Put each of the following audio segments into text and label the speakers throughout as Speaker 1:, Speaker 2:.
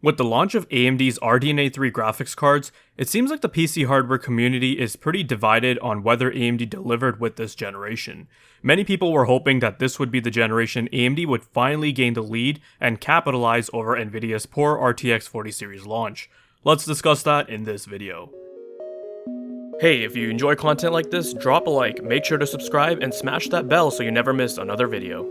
Speaker 1: With the launch of AMD's RDNA3 graphics cards, it seems like the PC hardware community is pretty divided on whether AMD delivered with this generation. Many people were hoping that this would be the generation AMD would finally gain the lead and capitalize over Nvidia's poor RTX 40 series launch. Let's discuss that in this video. Hey, if you enjoy content like this, drop a like, make sure to subscribe, and smash that bell so you never miss another video.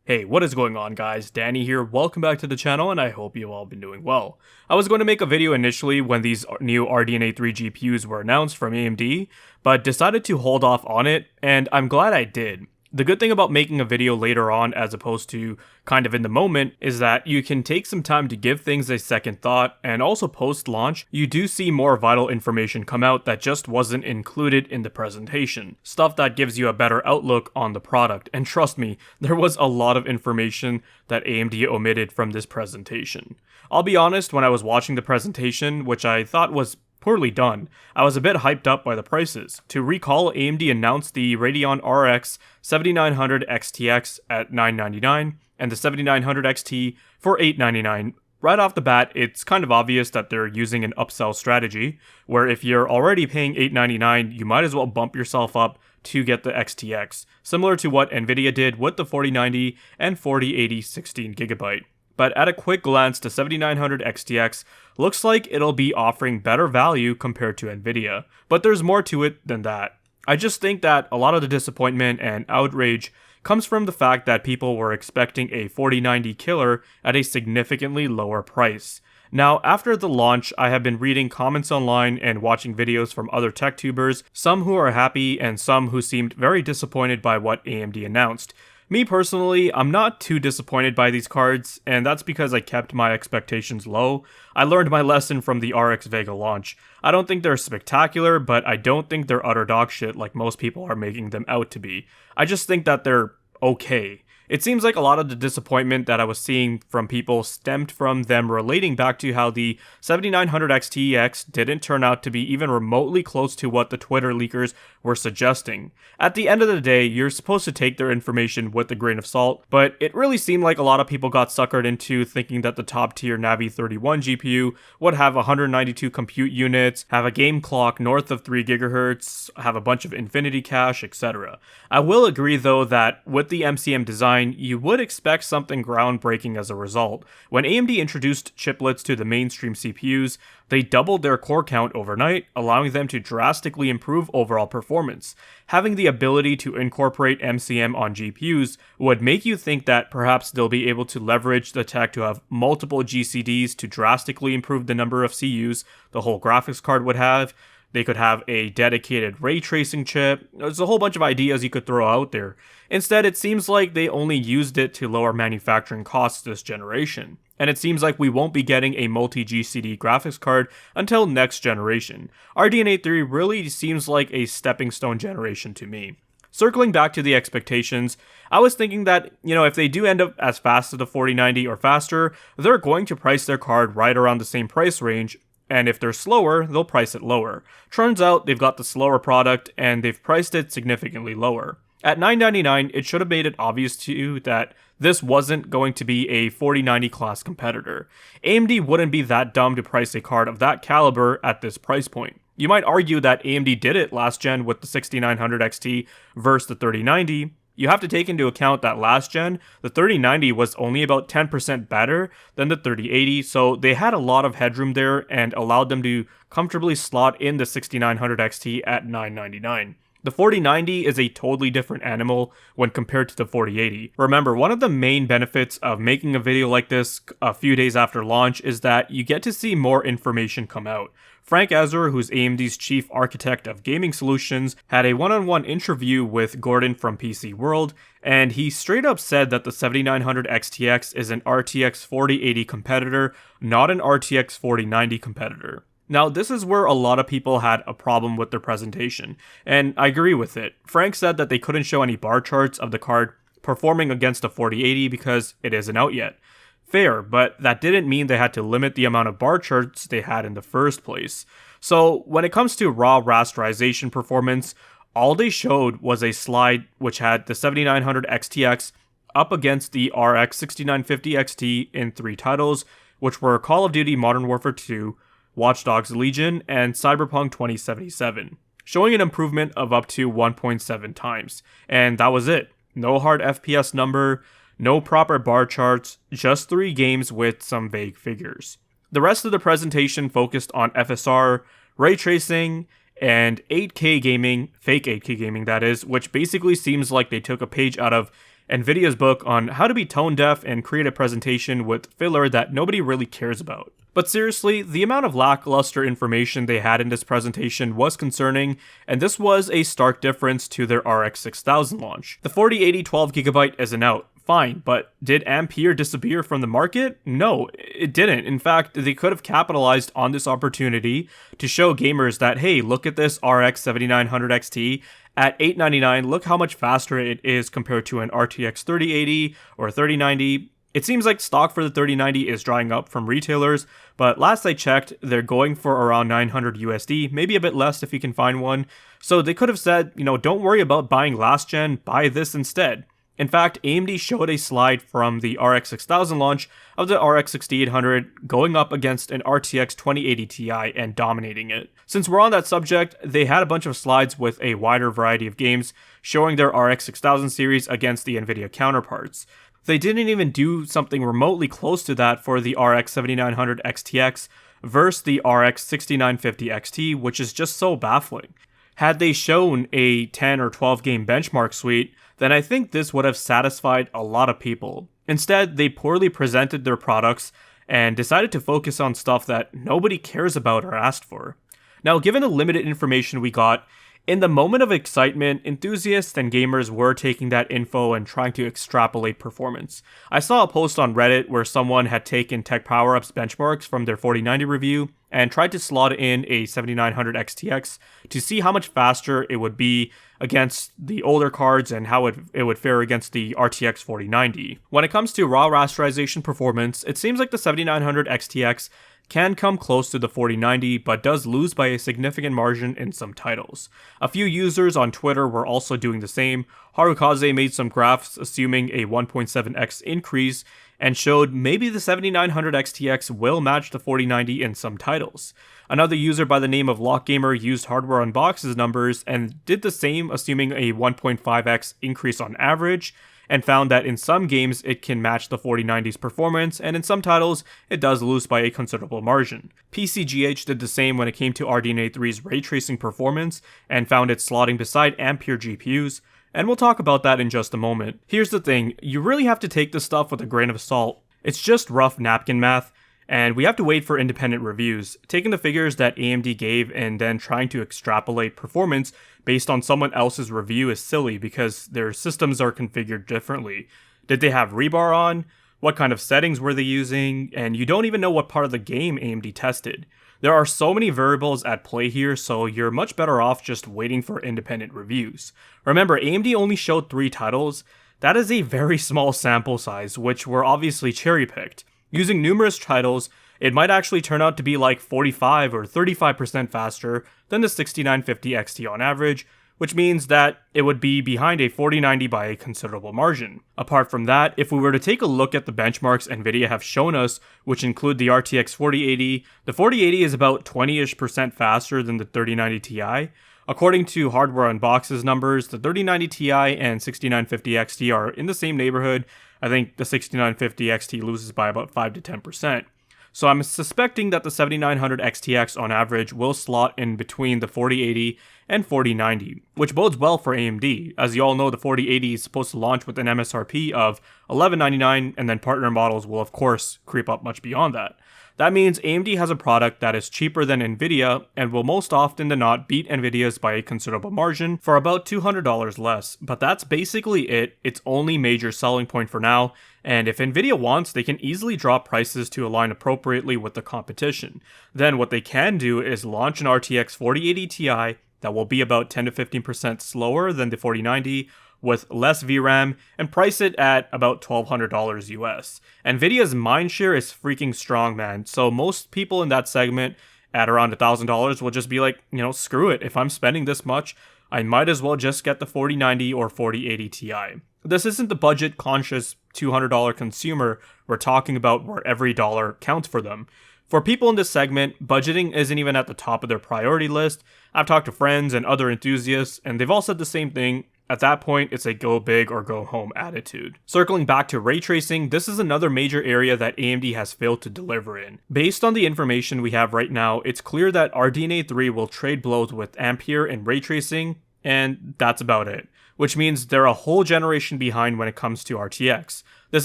Speaker 1: Hey, what is going on guys? Danny here, welcome back to the channel and I hope you've all been doing well. I was going to make a video initially when these new RDNA3 GPUs were announced from AMD, but decided to hold off on it, and I'm glad I did. The good thing about making a video later on as opposed to kind of in the moment is that you can take some time to give things a second thought, and also post-launch, you do see more vital information come out that just wasn't included in the presentation. Stuff that gives you a better outlook on the product, and trust me, there was a lot of information that AMD omitted from this presentation. I'll be honest, when I was watching the presentation, which I thought was poorly done, I was a bit hyped up by the prices. To recall, AMD announced the Radeon RX 7900 XTX at $999 and the 7900 XT for $899. Right off the bat, it's kind of obvious that they're using an upsell strategy, where if you're already paying $899, you might as well bump yourself up to get the XTX, similar to what Nvidia did with the 4090 and 4080 16GB. But at a quick glance, the 7900 XTX looks like it'll be offering better value compared to Nvidia, but there's more to it than that. I just think that a lot of the disappointment and outrage comes from the fact that people were expecting a 4090 killer at a significantly lower price. Now, after the launch, I have been reading comments online and watching videos from other tech tubers, some who are happy and some who seemed very disappointed by what AMD announced. Me personally, I'm not too disappointed by these cards, and that's because I kept my expectations low. I learned my lesson from the RX Vega launch. I don't think they're spectacular, but I don't think they're utter dog shit like most people are making them out to be. I just think that they're okay. It seems like a lot of the disappointment that I was seeing from people stemmed from them relating back to how the 7900 XTX didn't turn out to be even remotely close to what the Twitter leakers were suggesting. At the end of the day, you're supposed to take their information with a grain of salt, but it really seemed like a lot of people got suckered into thinking that the top tier Navi 31 GPU would have 192 compute units, have a game clock north of 3 GHz, have a bunch of infinity cache, etc. I will agree though that with the MCM design, you would expect something groundbreaking as a result. When AMD introduced chiplets to the mainstream CPUs, they doubled their core count overnight, allowing them to drastically improve overall performance. Having the ability to incorporate MCM on GPUs would make you think that perhaps they'll be able to leverage the tech to have multiple GCDs to drastically improve the number of CUs the whole graphics card would have. They could have a dedicated ray tracing chip. There's a whole bunch of ideas you could throw out there. Instead, it seems like they only used it to lower manufacturing costs this generation. And it seems like we won't be getting a multi-GCD graphics card until next generation. RDNA3 really seems like a stepping stone generation to me. Circling back to the expectations, I was thinking that, if they do end up as fast as the 4090 or faster, they're going to price their card right around the same price range. And if they're slower, they'll price it lower. Turns out they've got the slower product and they've priced it significantly lower. At $999, it should have made it obvious to you that this wasn't going to be a 4090 class competitor. AMD wouldn't be that dumb to price a card of that caliber at this price point. You might argue that AMD did it last gen with the 6900 XT versus the 3090. You have to take into account that last gen, the 3090 was only about 10% better than the 3080, so they had a lot of headroom there and allowed them to comfortably slot in the 6900 XT at $999. The 4090 is a totally different animal when compared to the 4080. Remember, one of the main benefits of making a video like this a few days after launch is that you get to see more information come out. Frank Azure, who's AMD's chief architect of gaming solutions, had a one-on-one interview with Gordon from PC World, and he straight up said that the 7900 XTX is an RTX 4080 competitor, not an RTX 4090 competitor. Now, this is where a lot of people had a problem with their presentation, and I agree with it. Frank said that they couldn't show any bar charts of the card performing against a 4080 because it isn't out yet. Fair, but that didn't mean they had to limit the amount of bar charts they had in the first place. So when it comes to raw rasterization performance, all they showed was a slide which had the 7900 XTX up against the RX 6950 XT in 3 titles, which were Call of Duty Modern Warfare 2, Watch Dogs Legion, and Cyberpunk 2077, showing an improvement of up to 1.7 times. And that was it. No hard FPS number, no proper bar charts, just 3 games with some vague figures. The rest of the presentation focused on FSR, ray tracing, and 8K gaming, fake 8K gaming that is, which basically seems like they took a page out of Nvidia's book on how to be tone deaf and create a presentation with filler that nobody really cares about. But seriously, the amount of lackluster information they had in this presentation was concerning, and this was a stark difference to their RX 6000 launch. The 4080 12GB isn't out, fine, but did Ampere disappear from the market? No, it didn't. In fact, they could have capitalized on this opportunity to show gamers that, hey, look at this RX 7900 XT at $899, look how much faster it is compared to an RTX 3080 or 3090. It seems like stock for the 3090 is drying up from retailers, but last I checked, they're going for around 900 USD, maybe a bit less if you can find one. So they could have said, don't worry about buying last gen, buy this instead. In fact, AMD showed a slide from the RX 6000 launch of the RX 6800 going up against an RTX 2080 Ti and dominating it. Since we're on that subject, they had a bunch of slides with a wider variety of games showing their RX 6000 series against the Nvidia counterparts. They didn't even do something remotely close to that for the RX 7900 XTX versus the RX 6950 XT, which is just so baffling. Had they shown a 10 or 12 game benchmark suite, then I think this would have satisfied a lot of people. Instead, they poorly presented their products and decided to focus on stuff that nobody cares about or asked for. Now, given the limited information we got, in the moment of excitement, enthusiasts and gamers were taking that info and trying to extrapolate performance. I saw a post on Reddit where someone had taken Tech Power Up's benchmarks from their 4090 review and tried to slot in a 7900 XTX to see how much faster it would be against the older cards and how it would fare against the RTX 4090. When it comes to raw rasterization performance, it seems like the 7900 XTX can come close to the 4090, but does lose by a significant margin in some titles. A few users on Twitter were also doing the same. Harukaze made some graphs assuming a 1.7x increase and showed maybe the 7900 XTX will match the 4090 in some titles. Another user by the name of LockGamer used Hardware Unbox's numbers and did the same, assuming a 1.5x increase on average, and found that in some games it can match the 4090's performance, and in some titles it does lose by a considerable margin. PCGH did the same when it came to RDNA3's ray tracing performance, and found it slotting beside Ampere GPUs, and we'll talk about that in just a moment. Here's the thing, you really have to take this stuff with a grain of salt. It's just rough napkin math, and we have to wait for independent reviews. Taking the figures that AMD gave and then trying to extrapolate performance based on someone else's review is silly because their systems are configured differently. Did they have rebar on? What kind of settings were they using? And you don't even know what part of the game AMD tested. There are so many variables at play here, so you're much better off just waiting for independent reviews. Remember, AMD only showed 3 titles. That is a very small sample size, which were obviously cherry-picked. Using numerous titles, it might actually turn out to be like 45 or 35% faster than the 6950 XT on average, which means that it would be behind a 4090 by a considerable margin. Apart from that, if we were to take a look at the benchmarks Nvidia have shown us, which include the RTX 4080, the 4080 is about 20-ish% faster than the 3090 Ti. According to Hardware Unbox's numbers, the 3090 Ti and 6950 XT are in the same neighborhood. I think the 6950 XT loses by about 5 to 10%. So I'm suspecting that the 7900 XTX on average will slot in between the 4080 and 4090, which bodes well for AMD. As you all know, the 4080 is supposed to launch with an MSRP of $1199, and then partner models will of course creep up much beyond that. That means AMD has a product that is cheaper than Nvidia and will most often than not beat Nvidia's by a considerable margin for about $200 less. But that's basically it, its only major selling point for now, and if Nvidia wants, they can easily drop prices to align appropriately with the competition. Then what they can do is launch an RTX 4080 Ti that will be about 10 to 15% slower than the 4090, with less VRAM, and price it at about $1,200 US. Nvidia's mindshare is freaking strong, man, so most people in that segment at around $1,000 will just be like, screw it, if I'm spending this much, I might as well just get the 4090 or 4080 Ti. This isn't the budget-conscious $200 consumer we're talking about where every dollar counts for them. For people in this segment, budgeting isn't even at the top of their priority list. I've talked to friends and other enthusiasts, and they've all said the same thing. At that point, it's a go big or go home attitude. Circling back to ray tracing, this is another major area that AMD has failed to deliver in. Based on the information we have right now, it's clear that RDNA3 will trade blows with Ampere and ray tracing, and that's about it. Which means they're a whole generation behind when it comes to RTX. This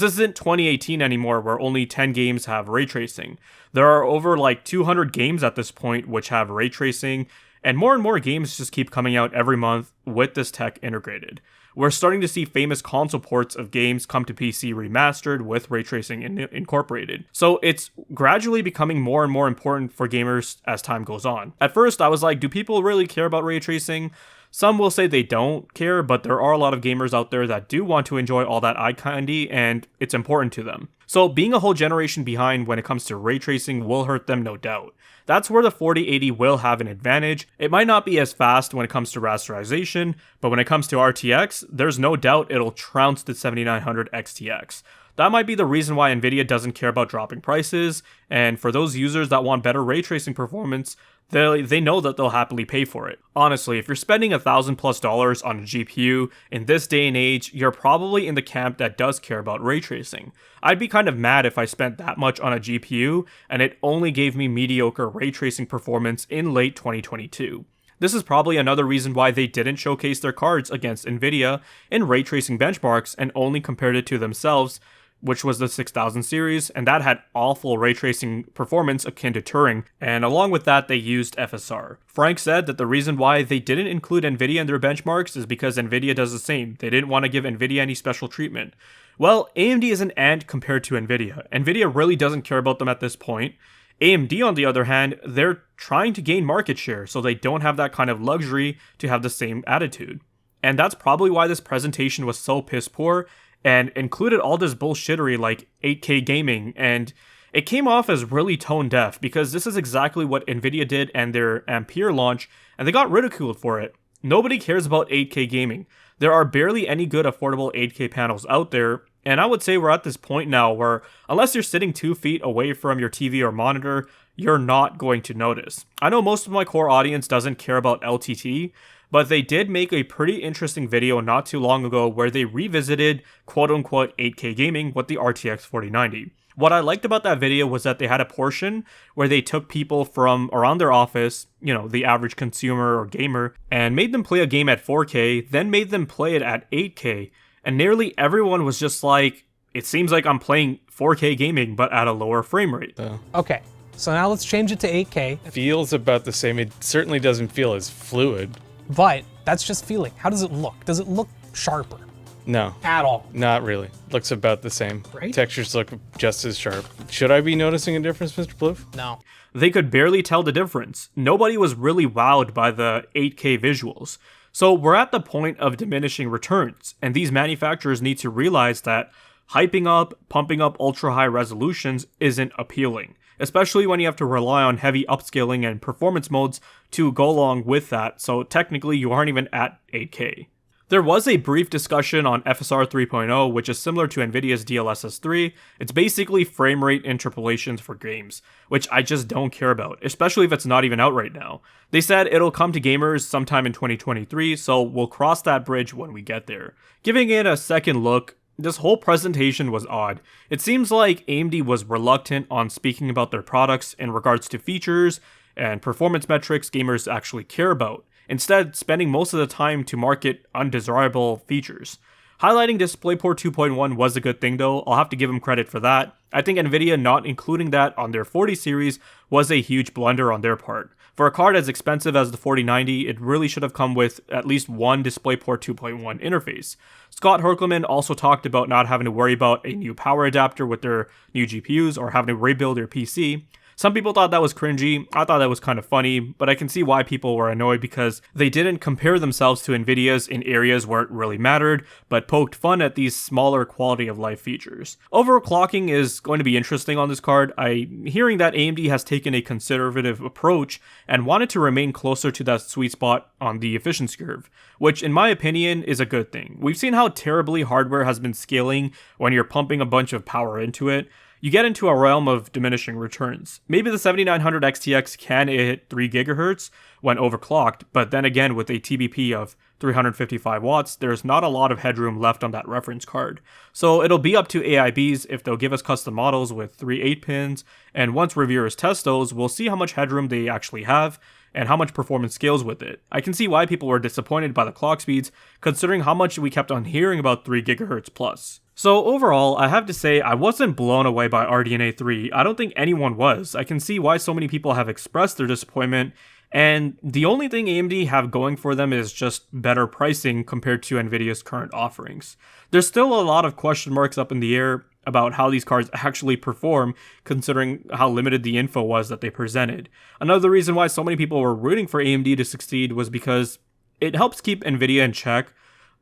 Speaker 1: isn't 2018 anymore where only 10 games have ray tracing. There are over like 200 games at this point which have ray tracing, and more games just keep coming out every month with this tech integrated. We're starting to see famous console ports of games come to PC remastered with ray tracing incorporated. So it's gradually becoming more and more important for gamers as time goes on. At first I was like, do people really care about ray tracing? Some will say they don't care, but there are a lot of gamers out there that do want to enjoy all that eye candy, and it's important to them. So being a whole generation behind when it comes to ray tracing will hurt them, no doubt. That's where the 4080 will have an advantage. It might not be as fast when it comes to rasterization, but when it comes to RTX, there's no doubt it'll trounce the 7900 XTX. That might be the reason why Nvidia doesn't care about dropping prices, and for those users that want better ray tracing performance, they know that they'll happily pay for it. Honestly, if you're spending $1,000+ on a GPU in this day and age, you're probably in the camp that does care about ray tracing. I'd be kind of mad if I spent that much on a GPU and it only gave me mediocre ray tracing performance in late 2022. This is probably another reason why they didn't showcase their cards against Nvidia in ray tracing benchmarks and only compared it to themselves, which was the 6000 series, and that had awful ray tracing performance akin to Turing, and along with that they used FSR. Frank said that the reason why they didn't include Nvidia in their benchmarks is because Nvidia does the same. They didn't want to give Nvidia any special treatment. Well, AMD is an ant compared to Nvidia. Nvidia really doesn't care about them at this point. AMD, on the other hand, they're trying to gain market share, so they don't have that kind of luxury to have the same attitude. And that's probably why this presentation was so piss poor, and included all this bullshittery like 8K gaming, and it came off as really tone deaf because this is exactly what Nvidia did and their Ampere launch, and they got ridiculed for it. Nobody cares about 8K gaming. There are barely any good affordable 8K panels out there, and I would say we're at this point now where unless you're sitting 2 feet away from your TV or monitor, you're not going to notice. I know most of my core audience doesn't care about LTT, but they did make a pretty interesting video not too long ago where they revisited quote-unquote 8K gaming with the RTX 4090. What I liked about that video was that they had a portion where they took people from around their office, the average consumer or gamer, and made them play a game at 4K, then made them play it at 8K, and nearly everyone was just like, it seems like I'm playing 4K gaming but at a lower frame rate.
Speaker 2: Okay, so now let's change it to 8K.
Speaker 3: Feels about the same. It certainly doesn't feel as fluid.
Speaker 2: But that's just feeling. How does it look? Does it look sharper?
Speaker 3: No.
Speaker 2: At all?
Speaker 3: Not really. Looks about the same.
Speaker 2: Right?
Speaker 3: Textures look just as sharp. Should I be noticing a difference, Mr. Plouffe?
Speaker 2: No.
Speaker 1: They could barely tell the difference. Nobody was really wowed by the 8K visuals. So we're at the point of diminishing returns, and these manufacturers need to realize that hyping up, pumping up ultra-high resolutions isn't appealing, especially when you have to rely on heavy upscaling and performance modes to go along with that, so technically you aren't even at 8K. There was a brief discussion on FSR 3.0, which is similar to Nvidia's DLSS 3. It's basically frame rate interpolations for games, which I just don't care about, especially if it's not even out right now. They said it'll come to gamers sometime in 2023, so we'll cross that bridge when we get there. Giving it a second look, this whole presentation was odd. It seems like AMD was reluctant on speaking about their products in regards to features and performance metrics gamers actually care about, instead spending most of the time to market undesirable features. Highlighting DisplayPort 2.1 was a good thing though, I'll have to give them credit for that. I think Nvidia not including that on their 40 series was a huge blunder on their part. For a card as expensive as the 4090, it really should have come with at least one DisplayPort 2.1 interface. Scott Herkelman also talked about not having to worry about a new power adapter with their new GPUs or having to rebuild their PC. Some people thought that was cringy, I thought that was kind of funny, but I can see why people were annoyed because they didn't compare themselves to Nvidia's in areas where it really mattered, but poked fun at these smaller quality of life features. Overclocking is going to be interesting on this card. I'm hearing that AMD has taken a conservative approach and wanted to remain closer to that sweet spot on the efficiency curve, which in my opinion is a good thing. We've seen how terribly hardware has been scaling when you're pumping a bunch of power into it. You get into a realm of diminishing returns. Maybe the 7900 XTX can hit 3 GHz when overclocked, but then again with a TBP of 355 watts, there's not a lot of headroom left on that reference card. So it'll be up to AIBs if they'll give us custom models with 3 8-pins, and once reviewers test those, we'll see how much headroom they actually have and how much performance scales with it. I can see why people were disappointed by the clock speeds, considering how much we kept on hearing about 3 GHz plus. So overall, I have to say I wasn't blown away by RDNA3. I don't think anyone was. I can see why so many people have expressed their disappointment, and the only thing AMD have going for them is just better pricing compared to Nvidia's current offerings. There's still a lot of question marks up in the air about how these cards actually perform, considering how limited the info was that they presented. Another reason why so many people were rooting for AMD to succeed was because it helps keep Nvidia in check,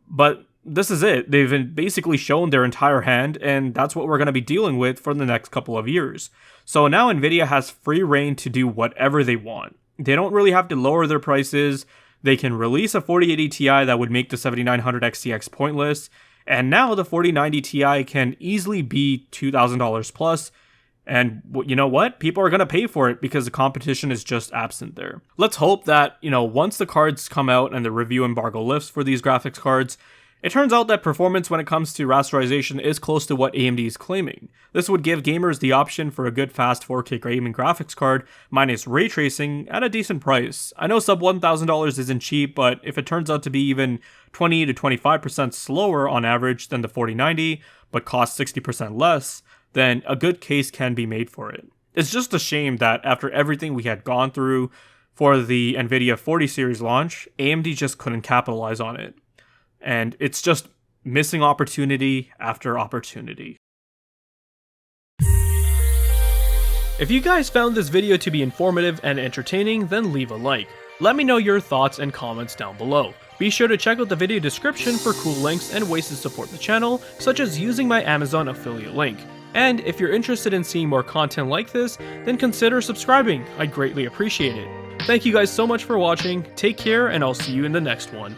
Speaker 1: but this is it. They've basically shown their entire hand, and that's what we're going to be dealing with for the next couple of years. So now Nvidia has free reign to do whatever they want. They don't really have to lower their prices. They can release a 4080 Ti that would make the 7900 XTX pointless, and now the 4090 Ti can easily be $2,000 plus, and you know what? People are going to pay for it because the competition is just absent there. Let's hope that, once the cards come out and the review embargo lifts for these graphics cards, it turns out that performance when it comes to rasterization is close to what AMD is claiming. This would give gamers the option for a good fast 4K gaming graphics card minus ray tracing at a decent price. I know sub $1,000 isn't cheap, but if it turns out to be even 20 to 25% slower on average than the 4090, but costs 60% less, then a good case can be made for it. It's just a shame that after everything we had gone through for the Nvidia 40 series launch, AMD just couldn't capitalize on it. And it's just missing opportunity after opportunity. If you guys found this video to be informative and entertaining, then leave a like. Let me know your thoughts and comments down below. Be sure to check out the video description for cool links and ways to support the channel, such as using my Amazon affiliate link. And if you're interested in seeing more content like this, then consider subscribing. I'd greatly appreciate it. Thank you guys so much for watching, take care, and I'll see you in the next one.